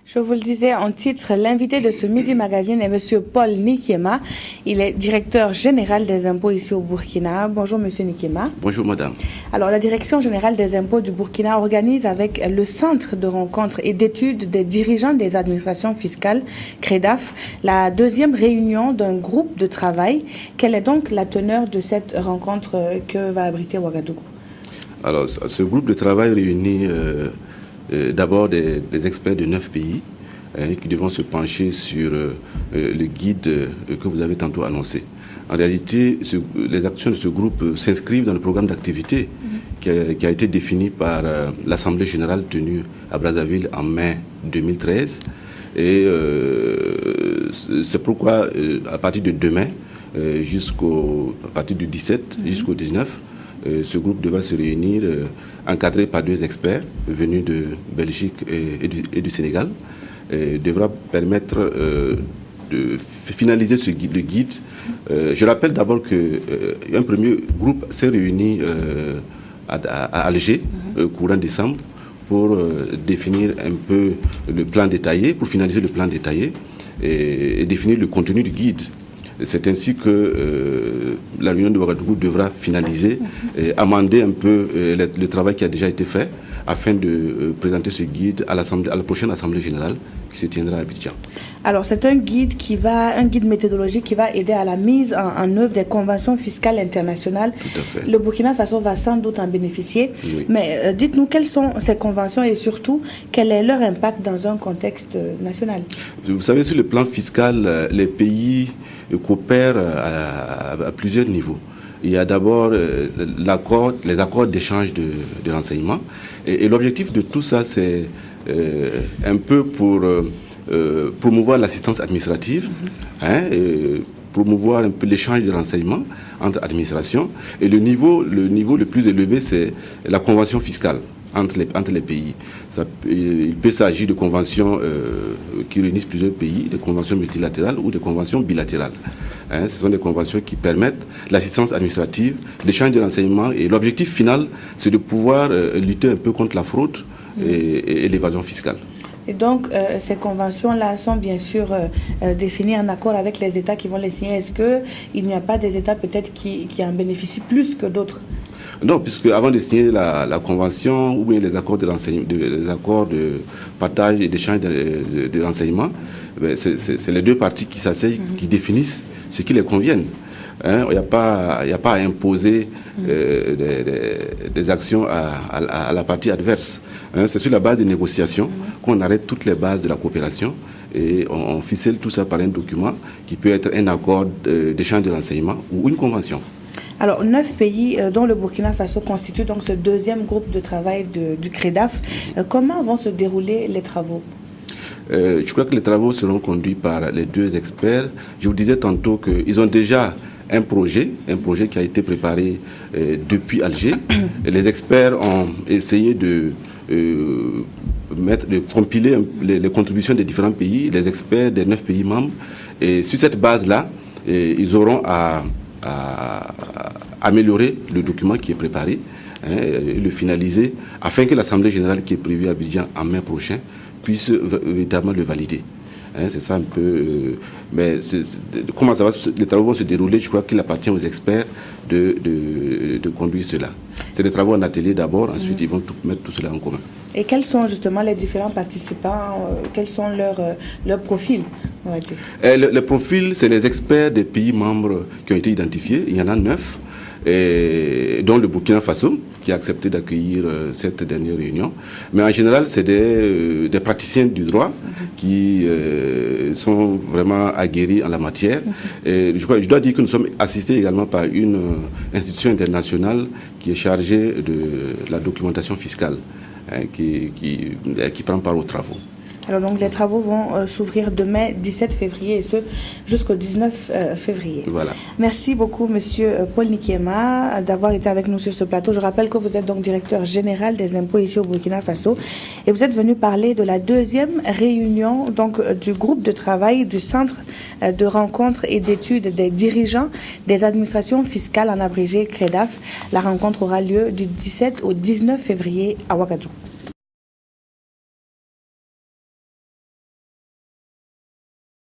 Je vous le disais en titre, l'invité de ce Midi Magazine est M. Paul Nikiema. Il est directeur général des impôts ici au Burkina. Bonjour M. Nikiema. Bonjour madame. Alors la Direction générale des impôts du Burkina organise avec le Centre de rencontres et d'études des dirigeants des administrations fiscales, CREDAF, la deuxième réunion d'un groupe de travail. Quelle est donc la teneur de cette rencontre que va abriter Ouagadougou? Alors ce groupe de travail réunit d'abord des experts de 9 pays qui devront se pencher sur le guide que vous avez tantôt annoncé. En réalité, les actions de ce groupe s'inscrivent dans le programme d'activité qui a été défini par l'Assemblée générale tenue à Brazzaville en mai 2013. Et c'est pourquoi, à partir de demain, à partir du 17 jusqu'au 19, ce groupe devra se réunir encadré par 2 experts venus de Belgique et du Sénégal. Devra permettre de finaliser le guide. Je rappelle d'abord qu'un premier groupe s'est réuni à Alger courant décembre pour définir un peu le plan détaillé, pour finaliser le plan détaillé et définir le contenu du guide. C'est ainsi que la réunion de Ouagadougou devra finaliser et amender un peu le travail qui a déjà été fait afin de présenter ce guide à la prochaine Assemblée générale qui se tiendra à Abidjan. Alors c'est un guide méthodologique qui va aider à la mise en œuvre des conventions fiscales internationales. Tout à fait. Le Burkina Faso va sans doute en bénéficier. Oui. Mais dites-nous quelles sont ces conventions et surtout quel est leur impact dans un contexte national. Vous savez, sur le plan fiscal, les pays coopèrent à plusieurs niveaux. Il y a d'abord les accords d'échange de renseignements. Et l'objectif de tout ça, c'est un peu pour promouvoir l'assistance administrative, promouvoir un peu l'échange de renseignements entre administrations. Et le niveau le plus élevé, c'est la convention fiscale entre les pays. Il peut s'agir de conventions qui réunissent plusieurs pays, des conventions multilatérales ou des conventions bilatérales. Ce sont des conventions qui permettent l'assistance administrative, l'échange de renseignements, et l'objectif final, c'est de pouvoir lutter un peu contre la fraude et l'évasion fiscale. Et donc, ces conventions-là sont bien sûr définies en accord avec les États qui vont les signer. Est-ce qu'il n'y a pas des États peut-être qui en bénéficient plus que d'autres? Non, puisque avant de signer la convention ou bien les accords de partage et d'échange de renseignements, c'est les 2 parties qui s'asseyent, qui définissent ce qui les convienne. Il n'y a pas à imposer des actions à la partie adverse. C'est sur la base des négociations qu'on arrête toutes les bases de la coopération et on ficelle tout ça par un document qui peut être un accord d'échange de renseignements ou une convention. Alors, 9 pays dont le Burkina Faso constitue donc ce deuxième groupe de travail du CREDAF. Comment vont se dérouler les travaux? Je crois que les travaux seront conduits par les 2 experts. Je vous disais tantôt qu'ils ont déjà un projet qui a été préparé depuis Alger. Et les experts ont essayé de compiler les contributions des différents pays, les experts des 9 pays membres. Et sur cette base-là, ils auront à améliorer le document qui est préparé, le finaliser, afin que l'Assemblée générale qui est prévue à Abidjan en mai prochain puisse véritablement le valider. C'est ça un peu. Mais comment les travaux vont se dérouler, je crois qu'il appartient aux experts de conduire cela. C'est des travaux en atelier d'abord, ensuite ils vont mettre tout cela en commun. Et quels sont justement les différents participants, quels sont leurs profils, on va dire? Les profils, c'est les experts des pays membres qui ont été identifiés. Il y en a 9, dont le Burkina Faso, qui a accepté d'accueillir cette dernière réunion. Mais en général, c'est des praticiens du droit qui sont vraiment aguerris en la matière. Et je dois dire que nous sommes assistés également par une institution internationale qui est chargée de la documentation fiscale, qui prend part aux travaux. Alors donc les travaux vont s'ouvrir demain 17 février et ce jusqu'au 19 février. Voilà. Merci beaucoup Monsieur Paul Nikiema d'avoir été avec nous sur ce plateau. Je rappelle que vous êtes donc directeur général des impôts ici au Burkina Faso et vous êtes venu parler de la deuxième réunion donc du groupe de travail du Centre de rencontres et d'études des dirigeants des administrations fiscales en abrégé CREDAF. La rencontre aura lieu du 17 au 19 février à Ouagadougou.